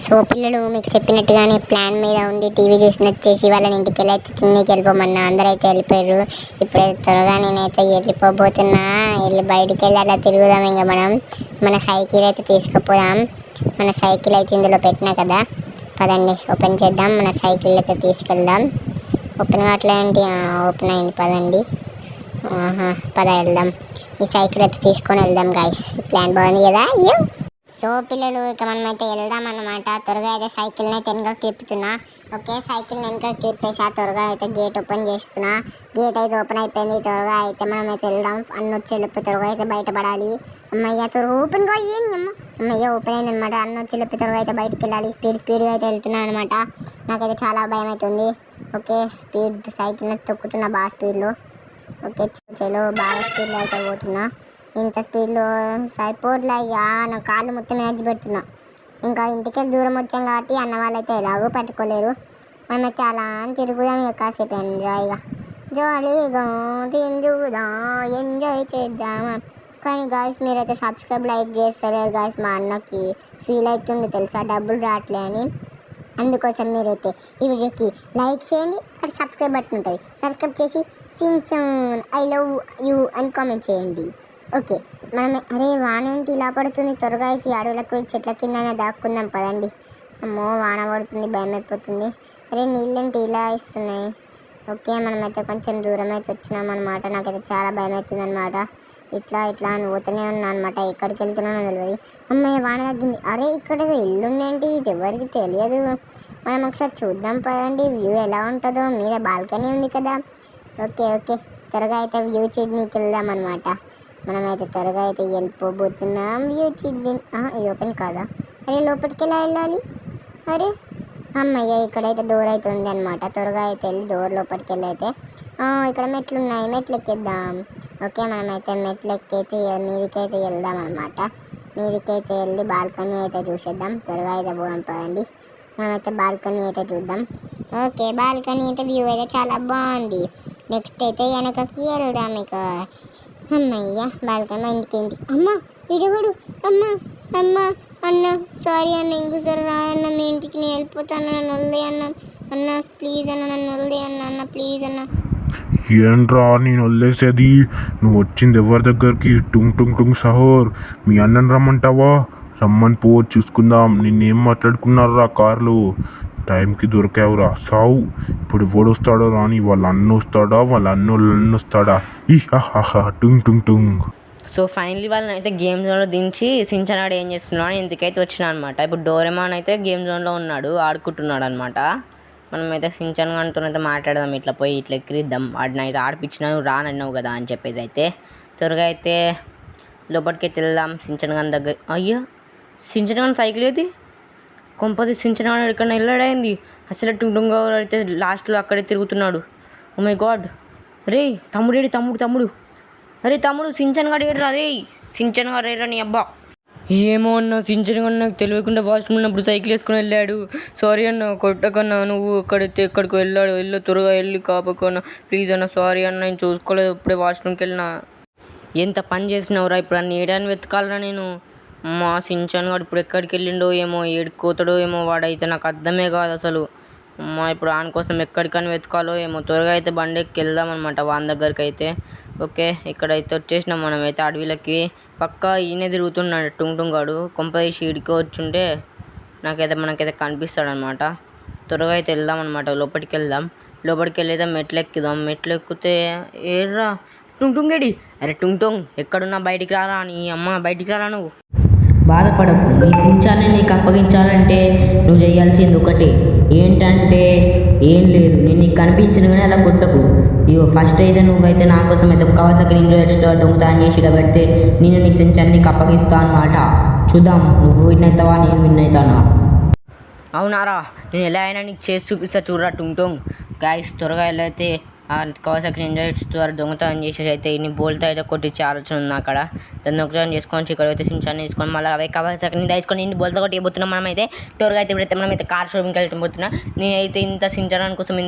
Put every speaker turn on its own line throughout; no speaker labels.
So పిల్లలు మీకు చెప్పినట్టుగానే ప్లాన్ మీద ఉండి టీవీ చూసినట్టు చేసి వాళ్ళని ఇంటికి వెళ్ళి తిన్నీకి వెళ్ళిపోమన్నా అందరైతే వెళ్ళిపోయారు. ఇప్పుడు త్వరగా నేనైతే వెళ్ళిపోబోతున్నా. వెళ్ళి బయటికి వెళ్ళి అలా తిరుగుదాం. ఇంకా మన సైకిల్ అయితే తీసుకుపోదాం. మన సైకిల్ అయితే ఇందులో పెట్టినా కదా, పదండి ఓపెన్ చేద్దాం. మన సైకిల్ అయితే తీసుకెళ్దాం. ఓపెన్ కావట్లే ఏంటి? ఓపెన్ అయింది, పదండి. పద వెళ్దాం. ఈ సైకిల్ అయితే తీసుకొని వెళ్దాం గాయస్. ప్లాన్ బాగుంది కదా. అయ్యో సో పిల్లలు ఇక మనమైతే వెళ్దాం అన్నమాట. త్వరగా అయితే సైకిల్ని అయితే వెనక తిప్పుతున్నా. ఓకే, సైకిల్ని వెనక తిప్పేసా. త్వరగా అయితే గేట్ ఓపెన్ చేస్తున్నా. గేట్ అయితే ఓపెన్ అయిపోయింది. త్వరగా అయితే మనమైతే వెళ్దాం. అన్ని వచ్చేలోపు త్వరగా అయితే బయటపడాలి. అమ్మయ్య త్వరగా ఓపెన్ గా ఏంది అమ్మ. అమ్మయ్య ఓపెన్ అయింది అనమాట. అన్ని వచ్చేలోపు త్వరగా అయితే బయటికి వెళ్ళాలి. స్పీడ్గా అయితే వెళ్తున్నాను అనమాట. నాకైతే చాలా భయం అవుతుంది. ఓకే, సైకిల్ని తొక్కుతున్నా బాగా స్పీడ్లో. ఓకే చలో, బాగా స్పీడ్లో అయితే పోతున్నా. ఇంత స్పీడ్లో సరిపోట్లే. అయ్యా నా కాళ్ళు మొత్తం ఏడ్చి పెడుతున్నా. ఇంకా ఇంటికి దూరం వచ్చాం కాబట్టి అన్న వాళ్ళైతే ఎలాగో పట్టుకోలేరు. మనమైతే అలా తిరుగుదాం. కాసేపు జాలీగా తిరుగుదాం, ఎంజాయ్ చేద్దామా. కానీ గాయస్ మీరైతే సబ్స్క్రైబ్ లైక్ చేస్తలేరు గాయస్. మా అన్నకి ఫీల్ అవుతుంది తెలుసా, డబ్బులు రావట్లే అని. అందుకోసం మీరైతే ఈ వీడియోకి లైక్ చేయండి. అక్కడ సబ్స్క్రైబ్ బటన్ ఉంటుంది, సబ్స్క్రైబ్ చేసి సించాన్ ఐ లవ్ యూ అని కామెంట్ చేయండి. ఓకే, మనం అరే వాన ఏంటి ఇలా పడుతుంది. త్వరగా అయితే అడవులకు చెట్ల కింద దాక్కుందాం పదండి. అమ్మో వాన పడుతుంది, భయం అయిపోతుంది. అరే నీళ్ళేంటి ఇలా ఇస్తున్నాయి. ఓకే, మనమైతే కొంచెం దూరం అయితే వచ్చినాం అనమాట. నాకైతే చాలా భయం అవుతుంది అనమాట. ఇట్లా అని పోతూనే ఉన్నా అనమాట. ఎక్కడికి వెళ్తున్నానో తెలియదు. అమ్మాయి వాన తగ్గింది. అరే ఇక్కడ ఇల్లు ఉందేంటి, ఇది ఎవరికి తెలియదు. మనం ఒకసారి చూద్దాం పదండి. వ్యూ ఎలా ఉంటుందో. మీద బాల్కనీ ఉంది కదా. ఓకే త్వరగా అయితే వ్యూ చూడనీకి వెళ్దాం అనమాట. మనమైతే త్వరగా అయితే వెళ్ళిపోబోతున్నాం. వ్యూ చూద్దాం. ఇది ఓపెన్ కాదా? అరే లోపలికి ఎలా వెళ్ళాలి? అరే అమ్మయ్య, ఇక్కడైతే డోర్ అయితే ఉంది అనమాట. త్వరగా అయితే వెళ్ళి డోర్ లోపలికి వెళ్ళి అయితే ఇక్కడ మెట్లు ఉన్నాయి, మెట్లు ఎక్కిద్దాం. ఓకే, మనమైతే మెట్లు ఎక్కైతే మీదికైతే వెళ్దాం అనమాట. మీదికైతే వెళ్ళి బాల్కనీ అయితే చూసేద్దాం. త్వరగా అయితే పోదాం పదండి. మనమైతే బాల్కనీ అయితే చూద్దాం. ఓకే, బాల్కనీ అయితే వ్యూ అయితే చాలా బాగుంది. నెక్స్ట్ అయితే వెనకకి వెళ్దాం. ఇక అమ్మయ్య బాల్కనీ ఇంటికి. అమ్మ ఇడవడు. అమ్మ అన్న సారీ అన్న, ఇంకోసారి రాయన్న. మీ ఇంటికి నేను వెళ్ళిపోతాను. నన్ను వదిలే అన్న ప్లీజ్ అన్న, నన్ను వదిలే అన్న ప్లీజ్ అన్న.
ఏంట్రా నేను వదిలేసేది? నువ్వు వచ్చింది ఎవరి దగ్గరికి? టుంగ్ సహోర్, మీ అన్నని రమ్మంటావా? రమ్మని పో, చూసుకుందాం. నిన్నేం మాట్లాడుకున్నారా కార్లు? టైంకి దొరికావురా సావు. ఇప్పుడు ఎవడు వస్తాడో రాని, వాళ్ళ అన్న వస్తాడా, వాళ్ళ అన్న వస్తాడా? ఈ టుంగ్.
సో ఫైనలీ వాళ్ళని అయితే గేమ్ జోన్లో దించి సించనాడు ఏం చేస్తున్నాడు ఇంటికైతే వచ్చినా అనమాట. ఇప్పుడు డోరెమాన్ అయితే గేమ్ జోన్లో ఉన్నాడు, ఆడుకుంటున్నాడు అనమాట. మనమైతే సించన్ గానితో అయితే మాట్లాడదాం. ఇట్లా పోయి ఇట్లా ఎక్కిరిద్దాం. వాడిని అయితే ఆడిపించినా నువ్వు రానన్నావు కదా అని చెప్పేసి అయితే త్వరగా అయితే లోపలికి అయితే వెళ్దాం. సించన్ గాని దగ్గర. అయ్యా సించన్ గాని సైకిల్ ఏది? కొంపది సించన్ గాని ఎక్కడైనా వెళ్ళాడైంది. అసలు టుంగా అయితే లాస్ట్లో అక్కడే తిరుగుతున్నాడు. Oh my God. రే తమ్ముడేడి తమ్ముడు. అరే తమ్ముడు, సించన్ గారు ఏడు రా. రే సించన్ గారు ఏరా నీ అబ్బా. ఏమో అన్న, సించన్ గారు నాకు తెలియకుండా వాష్రూమ్ ఉన్నప్పుడు సైకిల్ వేసుకుని వెళ్ళాడు. సారీ అన్న, కొట్టకన్నా. నువ్వు ఎక్కడికి వెళ్ళు త్వరగా వెళ్ళి కాపకన్నా ప్లీజ్ అన్న. సారీ అన్న, నేను చూసుకోలేదు, ఇప్పుడే వాష్రూమ్కి వెళ్ళినా. ఎంత పని చేసినావురా, ఇప్పుడు అన్ని ఏడాన్ని వెతకాలరా నేను. మా సించన్ గారు ఇప్పుడు ఎక్కడికి వెళ్ళిండో ఏమో, ఏడుకోతాడో ఏమో వాడైతే, నాకు అర్థమే కాదు అసలు. అమ్మా ఇప్పుడు ఆయన కోసం ఎక్కడికైనా వెతకాలో ఏమో. త్వరగా అయితే బండి ఎక్కి వెళ్దాం అనమాట వాని దగ్గరికి అయితే. ఓకే, ఇక్కడైతే వచ్చేసినాం మనమైతే అడవిలకి. పక్క ఈయనే తిరుగుతున్నాడు టుంగాడు. కొంపదీసి ఈడికి వచ్చుంటే మనకైతే కనిపిస్తాడనమాట. త్వరగా అయితే వెళ్దాం అనమాట. లోపలికి వెళ్ళైతే మెట్లు ఎక్కుదాం. మెట్లు ఎక్కితే ఏర్రా టుంగేడి. అరే టుంగ్ ఎక్కడున్నా బయటికి రారా. నీ అమ్మ బయటికి రారా నువ్వు.
బాధపడకు, నీ సించాన్ని నీకు అప్పగించాలంటే నువ్వు చేయాల్సింది ఒకటే. ఏంటంటే ఏం లేదు, నేను నీకు కనిపించిన కానీ అలా కొట్టకు. ఇగో ఫస్ట్ అయితే నువ్వైతే నా కోసం అయితే కవాసాకి ఇంట్లో ఎక్స్ట్రా దొంగతనం చేసి ఇలా పెడితే నేను నీ సించాన్ని నీకు అప్పగిస్తా అనమాట. చూద్దాం నువ్వు విన్ అవుతావా నేను విన్ అవుతానా.
అవునారా, నేను ఎలా అయినా నీకు చేసి చూపిస్తా చూడరా టుంగ్. గాయస్ త్వరగా వెళ్ళైతే కవాసాకి ఎంజాయ్ చేస్తారు. దొంగతనం చేసేసి అయితే ఇన్ని బోల్తో అయితే కొట్టించే ఆలోచన ఉంది అక్కడ. దాన్ని దొంగతనం చేసుకొని ఇక్కడ అయితే సించాన్ని తీసుకొని మళ్ళీ అవే కవాసాకి తీసుకొని ఇన్ని బోల్తో కొట్టిపోతున్నాం. మనమైతే త్వరగా అయితే ఇప్పుడైతే మనమైతే కార్ షోరూమ్కి వెళ్తున్నా. నేనైతే ఇంత సించడానికి కోసం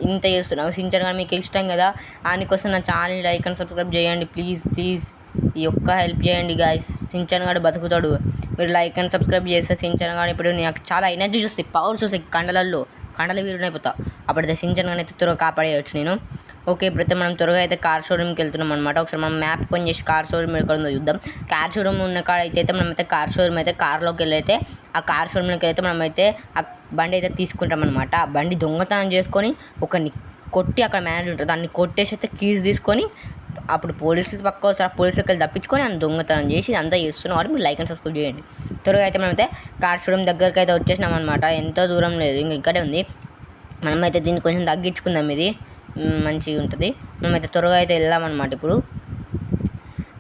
ఇంత చేస్తున్నాను. సించన్ కానీ మీకు ఇష్టం కదా, దానికోసం నా ఛానల్ లైక్ అండ్ సబ్స్క్రైబ్ చేయండి ప్లీజ్. ఈ ఒక్క హెల్ప్ చేయండి గాయస్, సించాన్ గాడు బతుకుతాడు. మీరు లైక్ అండ్ సబ్స్క్రైబ్ చేస్తే సించాన్ గాడు ఇప్పుడు నాకు చాలా ఎనర్జీ చూస్తాయి, పవర్స్ వస్తాయి కండల వీరునైపోతా. అప్పుడైతే సించాన్ గాని అయితే త్వరగా కాపాడేయచ్చు నేను. ఓకే, ఇప్పుడైతే మనం త్వరగా అయితే కార్ షోరూమ్కి వెళ్తున్నాం అనమాట. ఒకసారి మనం మ్యాప్ పని చేసి కార్ షోరూమ్ ఎక్కడ ఉందో చూద్దాం. కార్ షోరూమ్ ఉన్న కాడ అయితే మనమైతే కార్ షోరూమ్ అయితే కార్లోకి వెళ్ళైతే ఆ కార్ షోరూమ్కి అయితే మనమైతే ఆ బండి అయితే తీసుకుంటాం అనమాట. ఆ బండి దొంగతనం చేసుకొని ఒకరిని కొట్టి, అక్కడ మేనేజర్ ఉంటుంది దాన్ని కొట్టేసి అయితే కీస్ తీసుకొని అప్పుడు పోలీసులు పక్క వస్తారు. ఆ పోలీసులకి వెళ్ళి తప్పించుకొని ఆయన దొంగతనం చేసి అంతా చేస్తున్నాం. వారు మీరు లైక్ అండ్ సబ్స్క్రైబ్ చేయండి. త్వరగా అయితే మనమైతే కార్ షోరూమ్ దగ్గరికి అయితే వచ్చేసినాం అనమాట. ఎంతో దూరం లేదు, ఇంకా ఇక్కడే ఉంది. మనమైతే దీన్ని కొంచెం తగ్గించుకుందాం, ఇది మంచిగా ఉంటుంది. మనమైతే త్వరగా అయితే వెళ్దామన్నమాట. ఇప్పుడు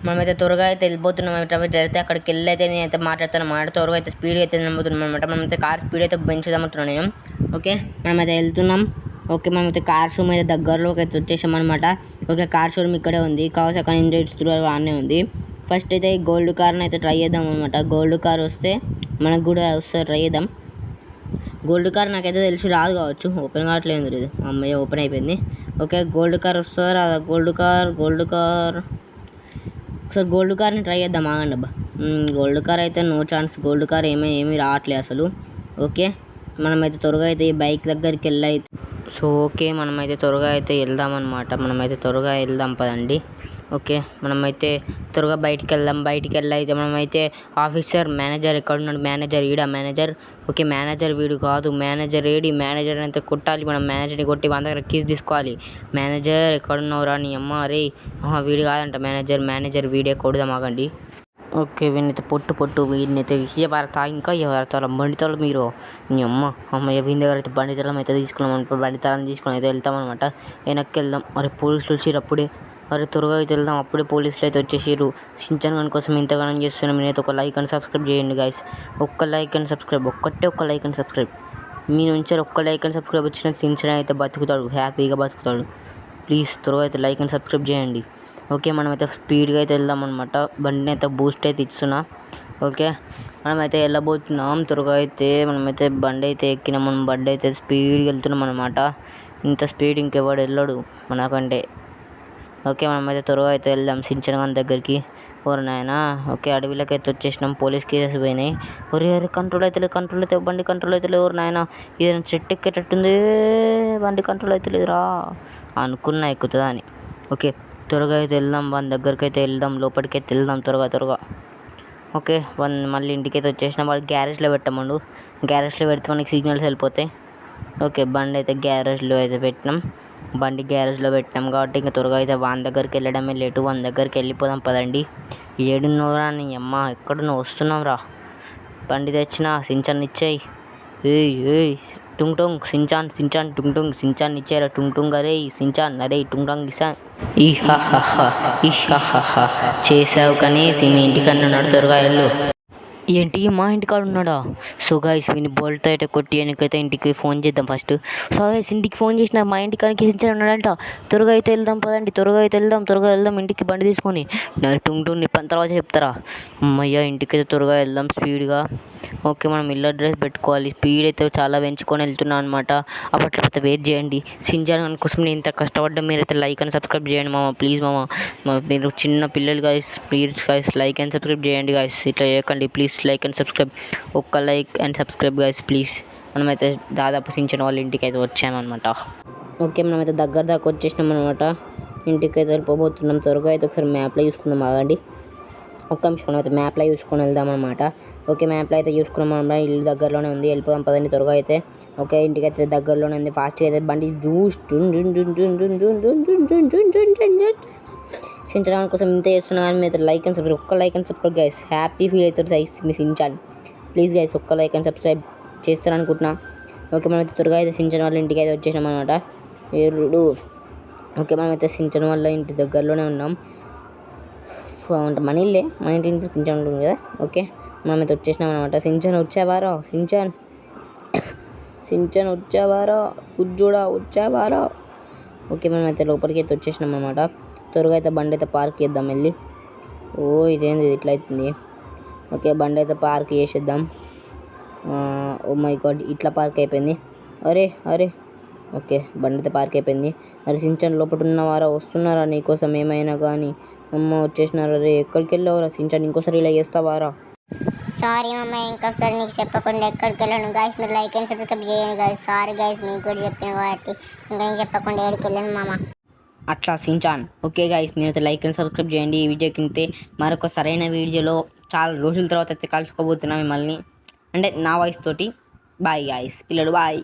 మనమైతే త్వరగా అయితే వెళ్ళిపోతున్నాం అయితే అక్కడికి వెళ్ళి అయితే నేనైతే మాట్లాడుతాను అన్నమాట. త్వరగా అయితే స్పీడ్ అయితే నమ్ముతున్నాం అనమాట. మనమైతే కార్ స్పీడ్ అయితే పెంచుదామంటున్నాను నేను. ఓకే, మనమైతే వెళ్తున్నాం. ఓకే, మనమైతే కార్ షోరూమ్ అయితే దగ్గరలోకి అయితే వచ్చేసాం అనమాట. ఓకే, కార్ షోరూమ్ ఇక్కడే ఉంది, కావచ్చు అక్కడ నుంచి ఇస్తున్నారు అన్నీ ఉంది. ఫస్ట్ అయితే గోల్డ్ కార్ని అయితే ట్రై చేద్దాం అనమాట. గోల్డ్ కార్ వస్తే మనకు కూడా వస్తే ట్రై చేద్దాం. గోల్డ్ కార్ నాకైతే తెలిసి రాదు కావచ్చు, ఓపెన్ కావట్లేదు ఇది. అమ్మాయి ఓపెన్ అయిపోయింది. ఓకే, గోల్డ్ కార్ వస్తుందా? గోల్డ్ కార్ ఒకసారి గోల్డ్ కార్ని ట్రై చేద్దాం, ఆగండి అబ్బా. గోల్డ్ కార్ అయితే నో ఛాన్స్, గోల్డ్ కార్ ఏమీ రావట్లేదు అసలు. ఓకే, మనమైతే త్వరగా అయితే ఈ బైక్ దగ్గరికి వెళ్ళైతే ఓకే, మనమైతే త్వరగా అయితే వెళ్దామన్నమాట. మనమైతే త్వరగా వెళ్దాం పదండి. ఓకే, మనమైతే త్వరగా బయటికి వెళ్ళి అయితే మనమైతే ఆఫీసర్ మేనేజర్ ఎక్కడున్నాడు? మేనేజర్ ఈడ మేనేజర్. ఓకే, మేనేజర్ వీడు కాదు, మేనేజర్ ఏడి? మేనేజర్ అయితే కొట్టాలి, మనం మేనేజర్ని కొట్టి మన దగ్గర కీస్ తీసుకోవాలి. మేనేజర్ ఎక్కడున్నావురా నీ అమ్మ? రే, వీడు కాదంట మేనేజర్ వీడే, కొడుదాం ఆగండి. ఓకే, వీడినైతే పొట్టు వీడినైతే ఎవరతా ఇంకా ఎవరతారా బండితలం మీరు? నీ అమ్మయ్య వీని దగ్గర అయితే బండితలం అయితే తీసుకున్నాం అనుకో. బండితలం తీసుకుని అయితే వెళ్తామన్నమాట. వెనక్కి వెళ్దాం. అరే పోలీసులు వచ్చారు అప్పుడే. అరే త్వరగా అయితే వెళ్దాం, అప్పుడే పోలీసులు అయితే వచ్చేసారు. సించాన్ గాని కోసం ఇంతగానం చేస్తున్నాం. నేనైతే ఒక లైక్ అండ్ సబ్స్క్రైబ్ చేయండి గాయస్. ఒక్క లైక్ అండ్ సబ్స్క్రైబ్ మీ నుంచి ఒక్క లైక్ అండ్ సబ్స్క్రైబ్ వచ్చిన సించాన్ అయితే బతుకుతాడు, హ్యాపీగా బతుకుతాడు. ప్లీజ్ త్వరగా అయితే లైక్ అండ్ సబ్స్క్రైబ్ చేయండి. ఓకే, మనమైతే స్పీడ్గా అయితే వెళ్దాం అనమాట. బండిని అయితే బూస్ట్ అయితే ఇస్తున్నా. ఓకే, మనమైతే వెళ్ళబోతున్నాం. త్వరగా అయితే మనమైతే బండి అయితే ఎక్కినాం. మనం బండి అయితే స్పీడ్గా వెళ్తున్నాం అనమాట. ఇంత స్పీడ్ ఇంకెవడు వెళ్ళడు మనకంటే. ఓకే, మనమైతే త్వరగా అయితే వెళ్దాం సించాన్ గాని దగ్గరికి. ఓరు నాయనా. ఓకే, అడవిలోకి అయితే వచ్చేసినాం. పోలీస్ కేసెస్ పోయినాయి. ఒరే కంట్రోల్ అయితే బండి కంట్రోల్ అయితే లేదు. ఓరు నాయనా, ఏదైనా చెట్టు ఎక్కేటట్టుంది, బండి కంట్రోల్ అయితే లేదురా అనుకున్నా ఎక్కుతుందా అని. ఓకే, త్వరగా అయితే వెళ్దాం, వాళ్ళ దగ్గరికి అయితే వెళ్దాం, లోపలికి అయితే వెళ్దాం త్వరగా. ఓకే, మళ్ళీ ఇంటికి అయితే వచ్చేసినాం. వాడు గ్యారేజ్లో పెట్టమండు. గ్యారేజ్లో పెడితే మనకి సిగ్నల్స్ వెళ్ళిపోతాయి. ఓకే, బండి అయితే గ్యారేజ్లో అయితే పెట్టినాం. బండి గ్యారేజ్లో పెట్టినాం కాబట్టి ఇంకా త్వరగా అయితే వాని దగ్గరికి వెళ్ళడమే లేటు. వాని దగ్గరికి వెళ్ళిపోదాం పదండి. ఏడున్నోరా నీ అమ్మ? ఎక్కడున్నా వస్తున్నాం రా. బండి తెచ్చిన సించాన్ ఇచ్చేయి. ఏయ్ టుంగ్ టొంగ్ సించాన్ టుంగ్ టొంగ్ సించాన్ ఇచ్చారా టుంగ్ టొంగ్? అరే సించాన్, అరే టుంగ్ టొంగ్ ఇసాన్. చేసావు కానీ మీ ఇంటికన్నా ఉన్నాడు, త్వరగా వెళ్ళు. ఏంటి మా ఇంటికాడ ఉన్నాడా? సో గైస్ వీని బోల్ట్తో అయితే కొట్టి వెనకైతే ఇంటికి ఫోన్ చేద్దాం ఫస్ట్. సో గైస్ ఇంటికి ఫోన్ చేసిన మా ఇంటికాడికి సించాన్ ఉన్నాడంట. త్వరగా అయితే వెళ్దాం పదండి, త్వరగా వెళ్దాం ఇంటికి బండి తీసుకొని. టుంగ్ టుంగ్ నిప్పని తర్వాత చెప్తారా? అమ్మయ్య, ఇంటికి అయితే త్వరగా వెళ్దాం స్పీడ్గా. ఓకే, మనం ఇల్లు అడ్రస్ పెట్టుకోవాలి. స్పీడ్ అయితే చాలా పెంచుకొని వెళ్తున్నాం అనమాట. అప్పట్లో అయితే వెయిట్ చేయండి. సించాన్ కోసం నేను ఇంత కష్టపడ్డా. మీరైతే లైక్ అండ్ సబ్స్క్రైబ్ చేయండి మామ, ప్లీజ్ మామ. మీరు చిన్న పిల్లలు guys, please guys like and subscribe చేయండి గైస్. ఇట్లా చేయకండి ప్లీజ్. లైక్ అండ్ సబ్స్క్రైబ్, ఒక్క like and subscribe guys please. మనమైతే దాదాపు సించాన్ వాళ్ళ ఇంటికి అయితే వచ్చామన్నమాట. ఓకే, మనమైతే దగ్గర దాకా వచ్చేసినాం అనమాట. ఇంటికి అయితే వెళ్ళిపోబోతున్నాం. త్వరగా అయితే ఒకసారి మ్యాప్లో చూసుకుందాం ఆగండి. ఒక్క నిమిషం, మనం అయితే మ్యాప్లో చూసుకొని వెళ్దామన్నమాట. ఓకే, మ్యాప్లో అయితే చూసుకున్నాం అనమాట. ఇల్లు దగ్గరలోనే ఉంది, వెళ్ళిపోదాం పదండి త్వరగా అయితే. ఓకే, ఇంటికి అయితే దగ్గరలోనే ఉంది. ఫాస్ట్గా అయితే బండి సించాన్ కోసం ఇంత చేస్తున్నా కానీ మీరు లైక్ అండ్ సబ్స్క్రైబ్, ఒక్క like and subscribe guys. Happy feel అవుతారు గైస్ మీ సించాన్. ప్లీజ్ గైస్ ఒక్క లైక్ అండ్ సబ్స్క్రైబ్ చేస్తారనుకుంటున్నా. ఓకే, మనమైతే త్వరగా అయితే సించాన్ వాళ్ళ ఇంటికి అయితే వచ్చేసాం అనమాట. ఓకే, మనమైతే సించాన్ వాళ్ళ ఇంటి దగ్గరలోనే ఉన్నాం. మన ఇల్లే, మన ఇంటి సించాన్ ఉంటుంది కదా. ఓకే, మనమైతే వచ్చేసినాం అనమాట. సించాన్ వచ్చావారా పుజ్జుడా వచ్చావారా? ఓకే, మనమైతే లోపలికి అయితే వచ్చేసినాం అనమాట. త్వరగా అయితే బండి అయితే పార్క్ చేద్దాం వెళ్ళి. ఇదేంది ఇట్లా అవుతుంది? ఓకే, బండి అయితే పార్క్ చేసేద్దాం. ఓ మై గాడ్, ఇట్లా పార్క్ అయిపోయింది. అరే ఓకే, బండి అయితే పార్క్ అయిపోయింది. మరి సించాన్ లోపల ఉన్నవారా? వస్తున్నారా నీకోసం ఏమైనా కానీ? అమ్మ వచ్చేసినారు. రే ఎక్కడికి వెళ్ళావురా సించాన్, ఇంకోసారి ఇలా చేస్తావారా?
సారీ మామ, ఇంకోసారి నీకు చెప్పకుండా ఎక్కడికి వెళ్ళాను గైస్. మీరు లైక్ అండ్ సబ్స్క్రైబ్ చేయండి గైస్. సారీ గైస్, మీకు కూడా చెప్పిన కాబట్టి ఇంకా నేను చెప్పకుండా ఎక్కడికి వెళ్ళాను మామ.
అట్లా సించాన్. ఓకే గైస్, మీరైతే లైక్ అండ్ సబ్స్క్రైబ్ చేయండి. ఈ వీడియో కింద మరొక సరైన వీడియోలో చాలా రోజుల తర్వాత అయితే కలుసుకోబోతున్నాం మిమ్మల్ని, అంటే నా వాయిస్ తోటి. బాయ్ గైస్, పిల్లలు బాయ్.